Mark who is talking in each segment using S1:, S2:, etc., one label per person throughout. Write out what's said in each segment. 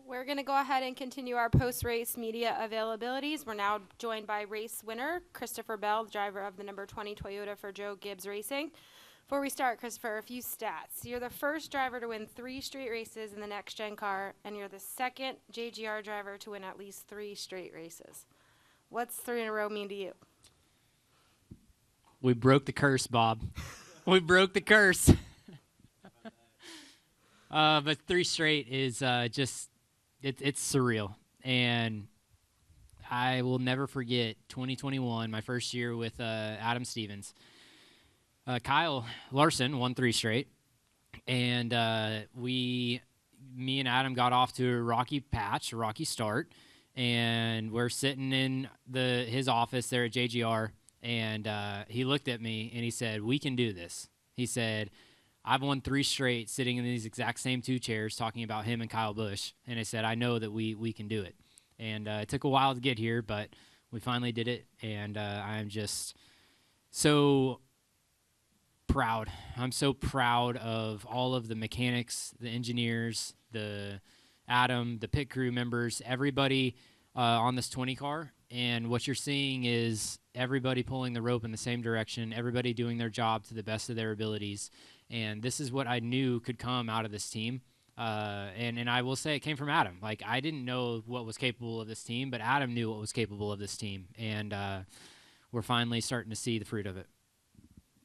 S1: We're going to go ahead and continue our post-race media availabilities. We're now joined by race winner Christopher Bell, driver of the number 20 Toyota for Joe Gibbs Racing. Before we start, Christopher, a few stats. You're the first driver to win 3 straight races in the next-gen car, and you're the second JGR driver to win at least 3 straight races. What's 3 in a row mean to you?
S2: We broke the curse, Bob. We broke the curse. But 3 straight is it's surreal. And I will never forget 2021, my first year with Adam Stevens. Kyle Larson won 3 straight. And me and Adam got off to a rocky patch, a rocky start. And we're sitting in his office there at JGR. And he looked at me and he said, "We can do this." He said, "I've won 3 straight sitting in these exact same 2 chairs talking about him and Kyle Busch." And I said, "I know that we can do it." And it took a while to get here, but we finally did it. And I'm just so proud. I'm so proud of all of the mechanics, the engineers, the pit crew members, everybody on this 20 car. And what you're seeing is everybody pulling the rope in the same direction, everybody doing their job to the best of their abilities. And this is what I knew could come out of this team. And I will say it came from Adam. Like, I didn't know what was capable of this team, but Adam knew what was capable of this team. And we're finally starting to see the fruit of it.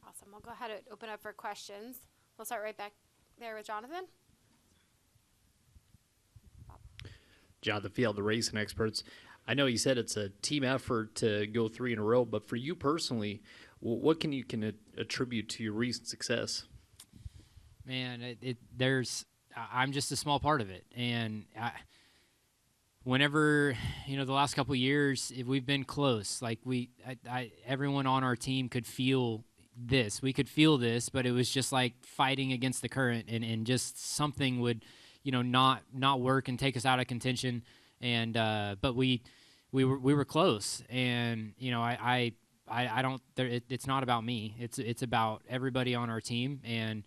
S1: Awesome. We'll go ahead and open up for questions. We'll start right back there with Jonathan.
S3: Jonathan Field, the racing experts. I know you said it's a team effort to go 3 in a row, but for you personally, what can you attribute to your recent success?
S2: Man, I'm just a small part of it. And whenever, the last couple of years, we've been close. Like everyone on our team could feel this. We could feel this, but it was just like fighting against the current and just something would, not work and take us out of contention. And but we were close, and I don't. It's not about me. It's about everybody on our team, and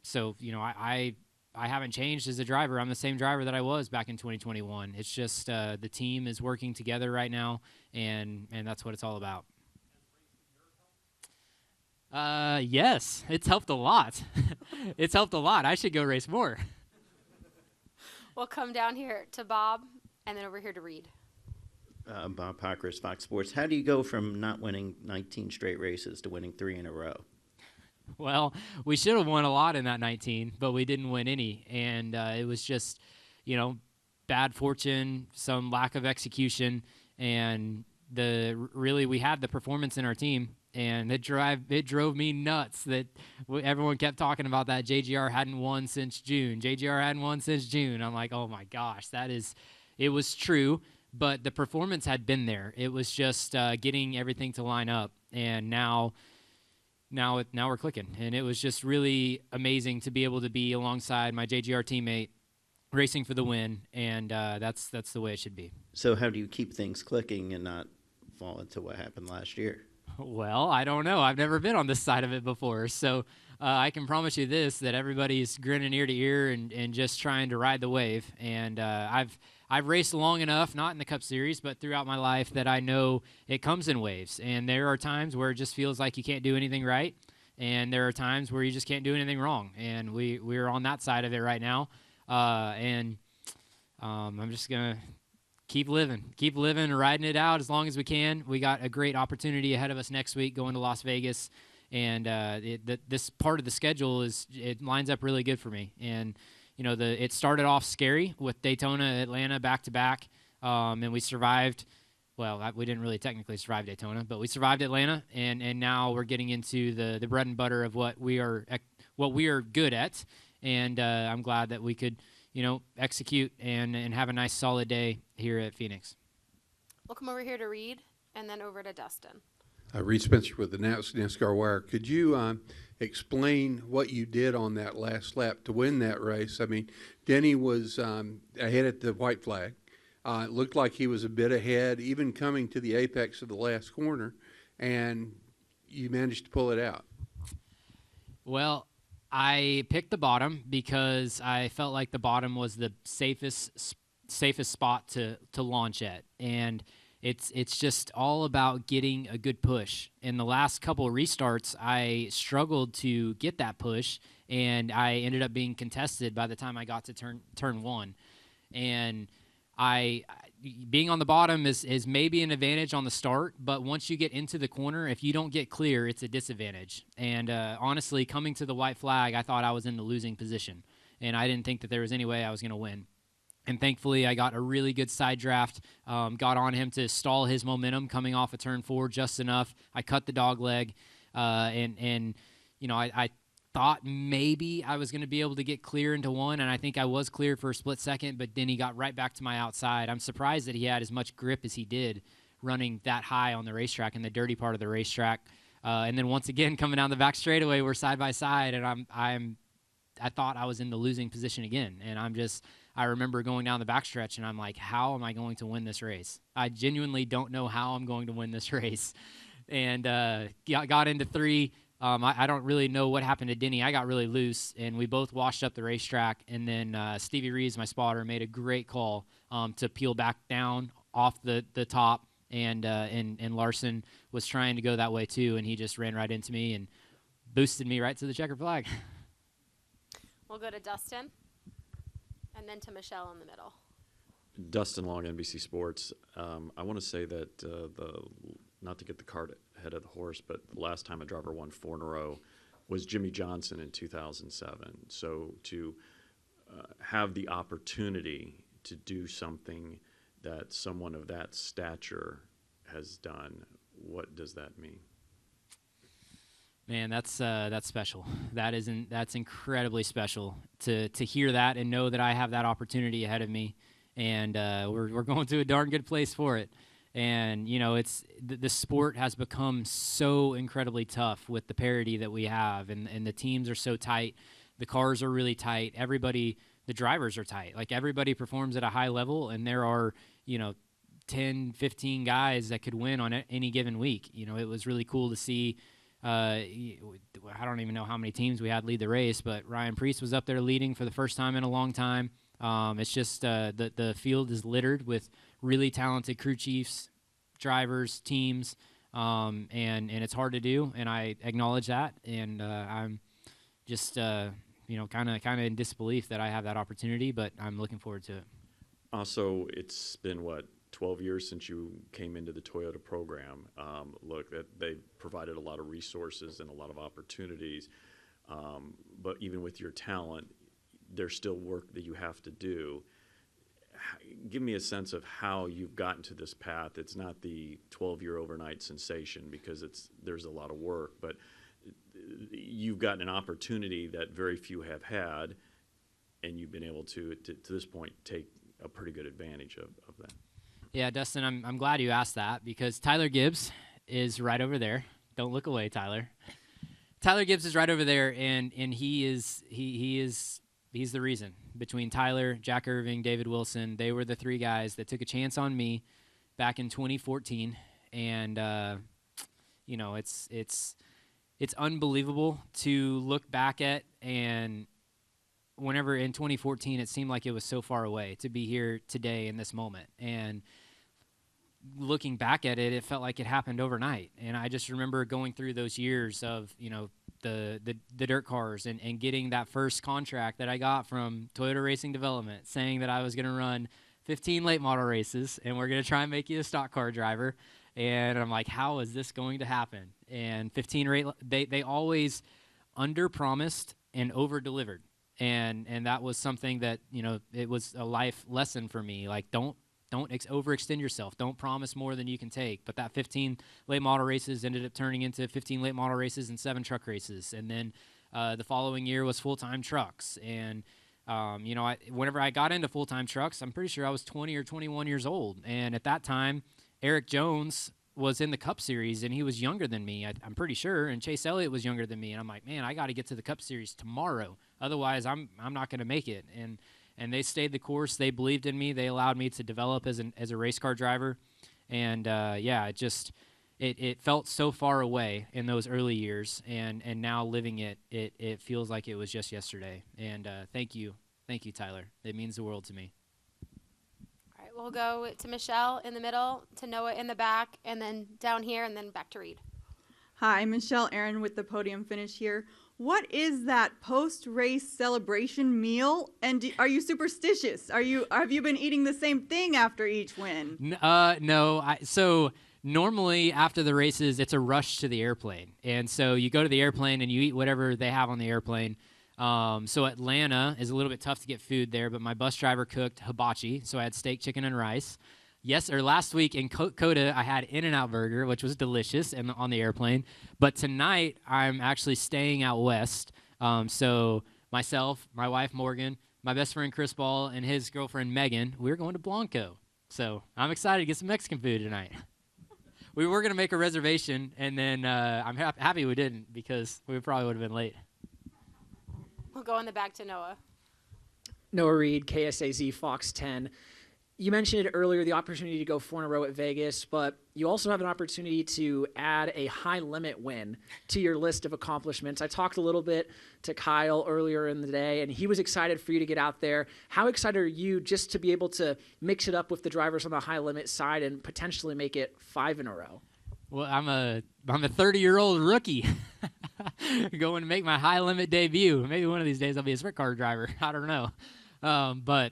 S2: so I haven't changed as a driver. I'm the same driver that I was back in 2021. It's just the team is working together right now, and that's what it's all about. Yes, it's helped a lot. It's helped a lot. I should go race more.
S1: We'll come down here to Bob and then over here to Reed.
S4: Bob Pockris, Fox Sports. How do you go from not winning 19 straight races to winning 3 in a row?
S2: Well, we should have won a lot in that 19, but we didn't win any. And it was just, bad fortune, some lack of execution. And we had the performance in our team. And it drove me nuts that everyone kept talking about that JGR hadn't won since June. JGR hadn't won since June. I'm like, oh my gosh, it was true, but the performance had been there. It was just getting everything to line up, and now we're clicking. And it was just really amazing to be able to be alongside my JGR teammate, racing for the win, and that's the way it should be.
S4: So how do you keep things clicking and not fall into what happened last year?
S2: Well, I don't know. I've never been on this side of it before. So I can promise you this, that everybody's grinning ear to ear and just trying to ride the wave. And I've raced long enough, not in the Cup Series, but throughout my life, that I know it comes in waves. And there are times where it just feels like you can't do anything right. And there are times where you just can't do anything wrong. And we're on that side of it right now. I'm just going to keep living, riding it out as long as we can. We got a great opportunity ahead of us next week going to Las Vegas, and this part of the schedule it lines up really good for me. And it started off scary with Daytona, Atlanta back to back, and we survived. Well, we didn't really technically survive Daytona, but we survived Atlanta, and now we're getting into the bread and butter of what we are good at, and I'm glad that we could execute and have a nice solid day here at Phoenix.
S1: We'll come over here to Reed and then over to Dustin.
S5: Reed Spencer with the NASCAR Wire. Could you explain what you did on that last lap to win that race? I mean, Denny was ahead at the white flag. It looked like he was a bit ahead, even coming to the apex of the last corner, and you managed to pull it out.
S2: Well, I picked the bottom because I felt like the bottom was the safest spot to launch at, and it's just all about getting a good push. In the last couple of restarts, I struggled to get that push, and I ended up being contested by the time I got to turn one, and I being on the bottom is maybe an advantage on the start, but once you get into the corner, if you don't get clear, it's a disadvantage. And honestly, coming to the white flag, I thought I was in the losing position, and I didn't think that there was any way I was going to win. And thankfully, I got a really good side draft, got on him to stall his momentum coming off of turn 4 just enough. I cut the dog leg, and you know, I thought maybe I was going to be able to get clear into one, and I think I was clear for a split second, but then he got right back to my outside. I'm surprised that he had as much grip as he did running that high on the racetrack in the dirty part of the racetrack. And then once again, coming down the back straightaway, we're side by side, and I thought I was in the losing position again, and I remember going down the backstretch, and I'm like, how am I going to win this race? I genuinely don't know how I'm going to win this race. And got into 3. I don't really know what happened to Denny. I got really loose, and we both washed up the racetrack. And then Stevie Reeves, my spotter, made a great call to peel back down off the top, and Larson was trying to go that way too, and he just ran right into me and boosted me right to the checkered flag.
S1: We'll go to Dustin, and then to Michelle in the middle.
S6: Dustin Long, NBC Sports. I want to say that not to get the cart ahead of the horse, but the last time a driver won 4 in a row was Jimmy Johnson in 2007. So to have the opportunity to do something that someone of that stature has done, what does that mean?
S2: Man, that's special. That's incredibly special to hear that and know that I have that opportunity ahead of me, and we're going to a darn good place for it. And you know, it's the sport has become so incredibly tough with the parity that we have, and the teams are so tight, the cars are really tight. Everybody, the drivers are tight. Like everybody performs at a high level, and there are 10, 15 guys that could win on any given week. You know, it was really cool to see. I don't even know how many teams we had lead the race, but Ryan Preece was up there leading for the first time in a long time. It's just the field is littered with really talented crew chiefs, drivers, teams, and it's hard to do, and I acknowledge that, and I'm just kind of in disbelief that I have that opportunity, but I'm looking forward to it.
S6: Also, it's been 12 years since you came into the Toyota program. Look, that they provided a lot of resources and a lot of opportunities, but even with your talent, there's still work that you have to do. Give me a sense of how you've gotten to this path. It's not the 12-year overnight sensation, because there's a lot of work, but you've gotten an opportunity that very few have had, and you've been able to this point, take a pretty good advantage of that.
S2: Yeah, Dustin, I'm glad you asked that, because Tyler Gibbs is right over there. Don't look away, Tyler. Tyler Gibbs is right over there, and he's the reason. Between Tyler, Jack Irving, David Wilson, they were the 3 guys that took a chance on me back in 2014, and it's unbelievable to look back at, and whenever in 2014 it seemed like it was so far away to be here today in this moment, and looking back at it, it felt like it happened overnight. And I just remember going through those years of the dirt cars and getting that first contract that I got from Toyota Racing Development, saying that I was going to run 15 late model races and we're going to try and make you a stock car driver. And I'm like, how is this going to happen? And 15 they always under promised and over delivered. And that was something that, it was a life lesson for me. Like, don't overextend yourself. Don't promise more than you can take. But that 15 late model races ended up turning into 15 late model races and 7 truck races. And then the following year was full-time trucks. And, whenever I got into full-time trucks, I'm pretty sure I was 20 or 21 years old. And at that time, Eric Jones was in the Cup Series, and he was younger than me, I'm pretty sure, and Chase Elliott was younger than me. And I'm like, man, I got to get to the Cup Series tomorrow. Otherwise, I'm not going to make it. And they stayed the course. They believed in me. They allowed me to develop as a race car driver. And, it felt so far away in those early years, and now living it feels like it was just yesterday. And thank you, Tyler. It means the world to me.
S1: All right, we'll go to Michelle in the middle, to Noah in the back, and then down here, and then back to Reed.
S7: Hi, Michelle Aaron with the podium finish here. What is that post-race celebration meal? And are you superstitious? Have you been eating the same thing after each win?
S2: No. So normally after the races, it's a rush to the airplane, and so you go to the airplane and you eat whatever they have on the airplane. So Atlanta is a little bit tough to get food there, but my bus driver cooked hibachi, so I had steak, chicken, and rice. Last week in Coda, I had In-N-Out Burger, which was delicious on the airplane. But tonight, I'm actually staying out west. So myself, my wife Morgan, my best friend Chris Ball, and his girlfriend Megan, we're going to Blanco. So I'm excited to get some Mexican food tonight. We were going to make a reservation, and then I'm happy we didn't, because we probably would have been late.
S1: We'll go in the back to Noah.
S8: Noah Reed, KSAZ Fox 10. You mentioned it earlier, the opportunity to go 4 in a row at Vegas, but you also have an opportunity to add a high limit win to your list of accomplishments. I talked a little bit to Kyle earlier in the day, and he was excited for you to get out there. How excited are you just to be able to mix it up with the drivers on the high limit side and potentially make it 5 in a row?
S2: Well, I'm a 30-year-old rookie going to make my high limit debut. Maybe one of these days I'll be a sprint car driver. I don't know. But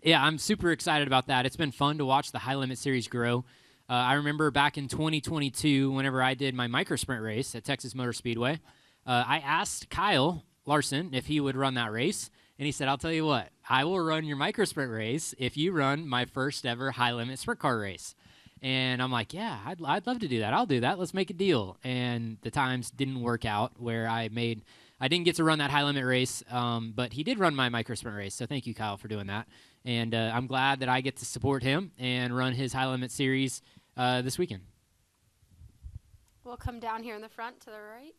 S2: yeah, I'm super excited about that. It's been fun to watch the high limit series grow. I remember back in 2022, whenever I did my micro sprint race at Texas Motor Speedway, I asked Kyle Larson if he would run that race. And he said, I'll tell you what, I will run your micro sprint race if you run my first ever high limit sprint car race. And I'm like, yeah, I'd love to do that. I'll do that. Let's make a deal. And the times didn't work out where I didn't get to run that high limit race, but he did run my micro sprint race. So thank you, Kyle, for doing that. And I'm glad that I get to support him and run his high limit series this weekend.
S1: We'll come down here in the front to the right.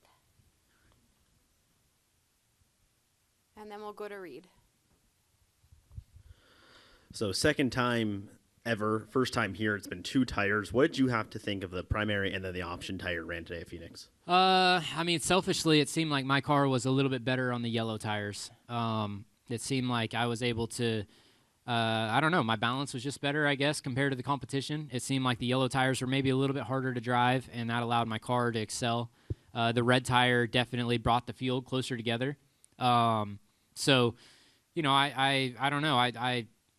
S1: And then we'll go to Reed.
S9: So second time ever, first time here, it's been 2 tires. What did you have to think of the primary and then the option tire ran today at Phoenix?
S2: I mean, selfishly, it seemed like my car was a little bit better on the yellow tires. It seemed like I was able to, I don't know, my balance was just better, I guess, compared to the competition. It seemed like the yellow tires were maybe a little bit harder to drive, and that allowed my car to excel. The red tire definitely brought the field closer together. So, you know, I don't know.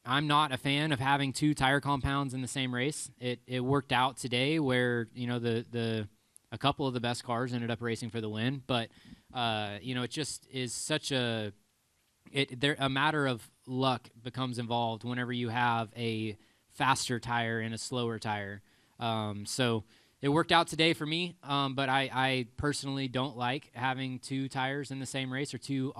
S2: I'm not a fan of having 2 tire compounds in the same race. It worked out today where, you know, a couple of the best cars ended up racing for the win. But, you know, it just is such a matter of luck becomes involved whenever you have a faster tire and a slower tire. So it worked out today for me, but I personally don't like having 2 tires in the same race, or 2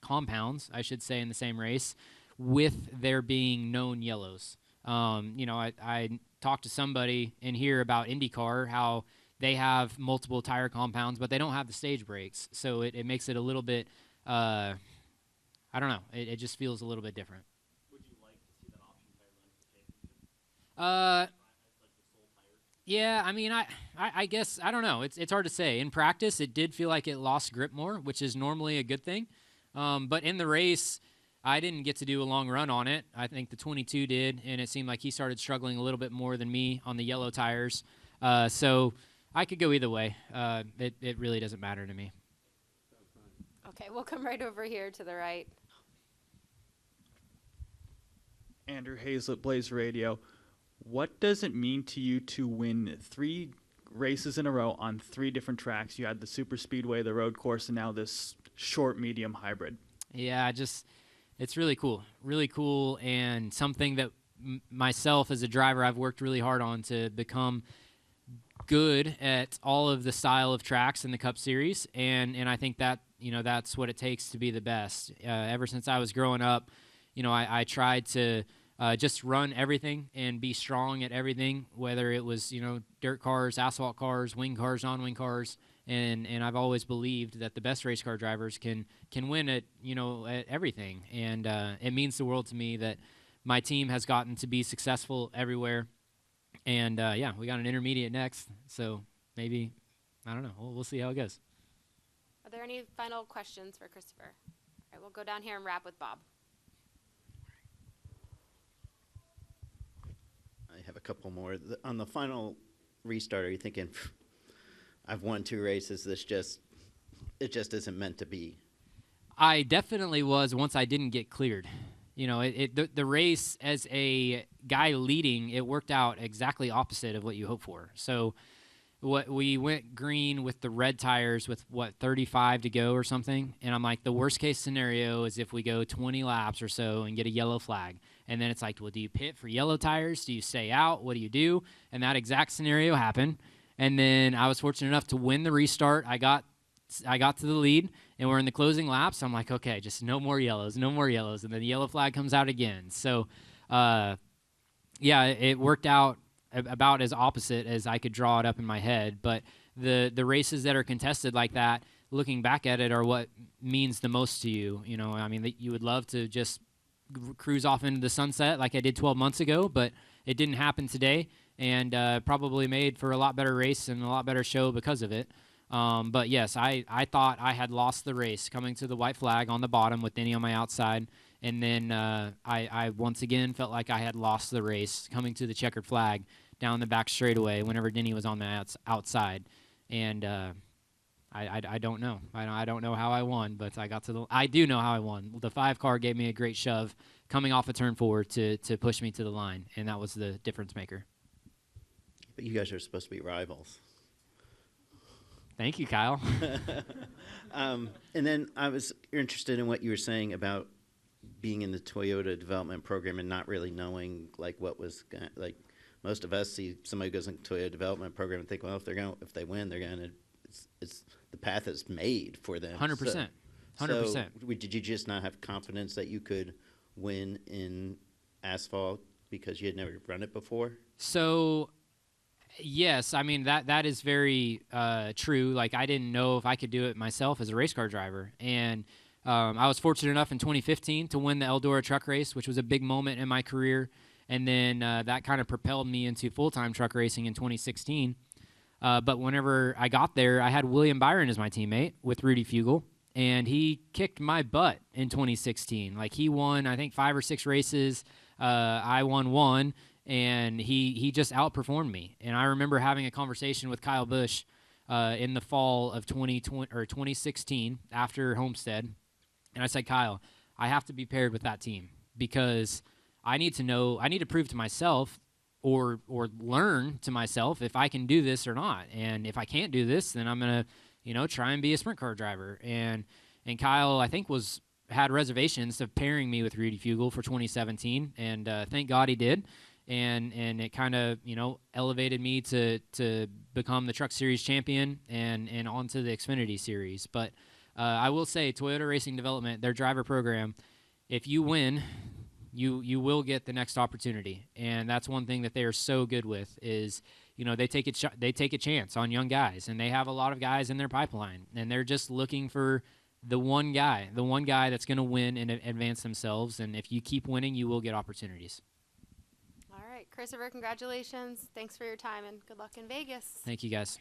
S2: compounds, I should say, in the same race, with there being known yellows. You know, I talked to somebody in here about IndyCar, how they have multiple tire compounds, but they don't have the stage brakes. So it makes it a little bit, I don't know, it just feels a little bit different.
S9: Would you like to see that option tire run for championship?
S2: Yeah, I mean, I guess, I don't know. It's hard to say. In practice, it did feel like it lost grip more, which is normally a good thing. But in the race, I didn't get to do a long run on it. I think the 22 did, and it seemed like he started struggling a little bit more than me on the yellow tires. So I could go either way. It really doesn't matter to me.
S1: Okay, we'll come right over here to the right.
S10: Andrew Hazlett, Blaze Radio. What does it mean to you to win 3 races in a row on 3 different tracks? You had the super speedway, the road course, and now this short medium hybrid.
S2: Yeah, it's really cool, and something that myself as a driver, I've worked really hard on to become good at all of the style of tracks in the Cup Series, and I think that, you know, that's what it takes to be the best. Ever since I was growing up, you know, I tried to just run everything and be strong at everything, whether it was, you know, dirt cars, asphalt cars, wing cars, non-wing cars, and I've always believed that the best race car drivers can win at, you know, at everything, and it means the world to me that my team has gotten to be successful everywhere. And yeah, we got an intermediate next, so maybe, I don't know. We'll see how it goes.
S1: Are there any final questions for Christopher? All right, we'll go down here and wrap with Bob.
S4: I have a couple more. On the final restart, are you thinking, I've won 2 races, it just isn't meant to be?
S2: I definitely was once I didn't get cleared. You know, the race as a guy leading, it worked out exactly opposite of what you hope for. So we went green with the red tires with, 35 to go or something. And I'm like, the worst case scenario is if we go 20 laps or so and get a yellow flag. And then it's like, well, do you pit for yellow tires? Do you stay out? What do you do? And that exact scenario happened. And then I was fortunate enough to win the restart. I got to the lead, and we're in the closing laps. I'm like, okay, just no more yellows. And then the yellow flag comes out again. So, yeah, it worked out about as opposite as I could draw it up in my head. But the races that are contested like that, looking back at it, are what means the most to you. You know, I mean, you would love to just cruise off into the sunset like I did 12 months ago, but it didn't happen today, and probably made for a lot better race and a lot better show because of it. But yes, I thought I had lost the race coming to the white flag on the bottom with Denny on my outside. And then I once again felt like I had lost the race coming to the checkered flag down the back straightaway whenever Denny was on the outside. And I don't know. I don't know how I won, but I do know how I won. The 5 car gave me a great shove coming off a turn 4 to push me to the line, and that was the difference maker.
S4: But you guys are supposed to be rivals.
S2: Thank you, Kyle.
S4: And then I was interested in what you were saying about being in the Toyota development program and not really knowing like what was like. Most of us see somebody goes into Toyota development program and think, well, if they win, they're going to. It's the path is made for them.
S2: 100%. 100%.
S4: So did you just not have confidence that you could win in asphalt because you had never run it before?
S2: So. Yes, I mean, that is very true. Like, I didn't know if I could do it myself as a race car driver. And I was fortunate enough in 2015 to win the Eldora truck race, which was a big moment in my career. And then that kind of propelled me into full-time truck racing in 2016. But whenever I got there, I had William Byron as my teammate with Rudy Fugle. And he kicked my butt in 2016. Like, he won, I think, 5 or 6 races. I won 1. And he just outperformed me. And I remember having a conversation with Kyle Busch in the fall of 2016 after Homestead. And I said, Kyle, I have to be paired with that team because I need to prove to myself or learn to myself if I can do this or not. And if I can't do this, then I'm going to, try and be a sprint car driver. And Kyle, I think, had reservations of pairing me with Rudy Fugle for 2017. And thank God he did. And it kind of, elevated me to become the Truck Series champion and onto the Xfinity Series. But I will say, Toyota Racing Development, their driver program, if you win, you will get the next opportunity. And that's one thing that they are so good with is, they take a chance on young guys. And they have a lot of guys in their pipeline. And they're just looking for the one guy that's going to win and advance themselves. And if you keep winning, you will get opportunities.
S1: Christopher, congratulations. Thanks for your time, and good luck in Vegas.
S2: Thank you, guys.